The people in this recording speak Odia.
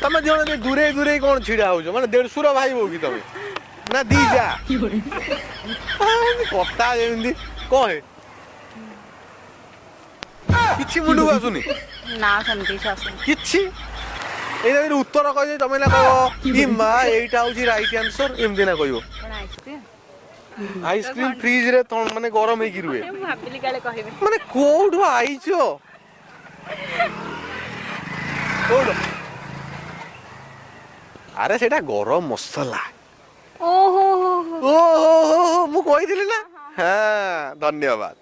ତମେ ଜଣେ ଦୂରେଇ ଦୂରେଇ କଣ ଛିଡା ହଉଛ ମାନେ ଦେଢଶୁର ଭାଇ ବୋଉ କି ତମେ ନା ଦି ଯା କଥା ଯେମିତି କହେ କିଛି ମୁଣ୍ଡକୁ ଆସୁନି ନା ସେମିତି କିଛି ଆସୁନି। କିଛି ଏଇ ଯଦି ଉତ୍ତର କହିଦେବି ତମେ ନା କହିବ ଇ ମା ଏଇଟା ହଉଛି ରାଇଟ ଆନ୍ସର ଏମିତି ନା କହିବ। କଣ ଆଇସ୍କ୍ରିମ୍? ଆଇସ୍କ୍ରିମ ଫ୍ରିଜ ରେ ମାନେ ଗରମ ହେଇକି ରୁହେ ମୁଁ ଭାବିଲି କାଳେ କହିବେ। ମାନେ କୋଉଠୁ ଆଇଛ କୋଉଠୁ ଆରେ ସେଇଟା ଗରମ ମସଲା ଓହୋ ହୋ ହୋ। ଓହୋ ମୁଁ କହିଥିଲି ନା ହଁ ଧନ୍ୟବାଦ।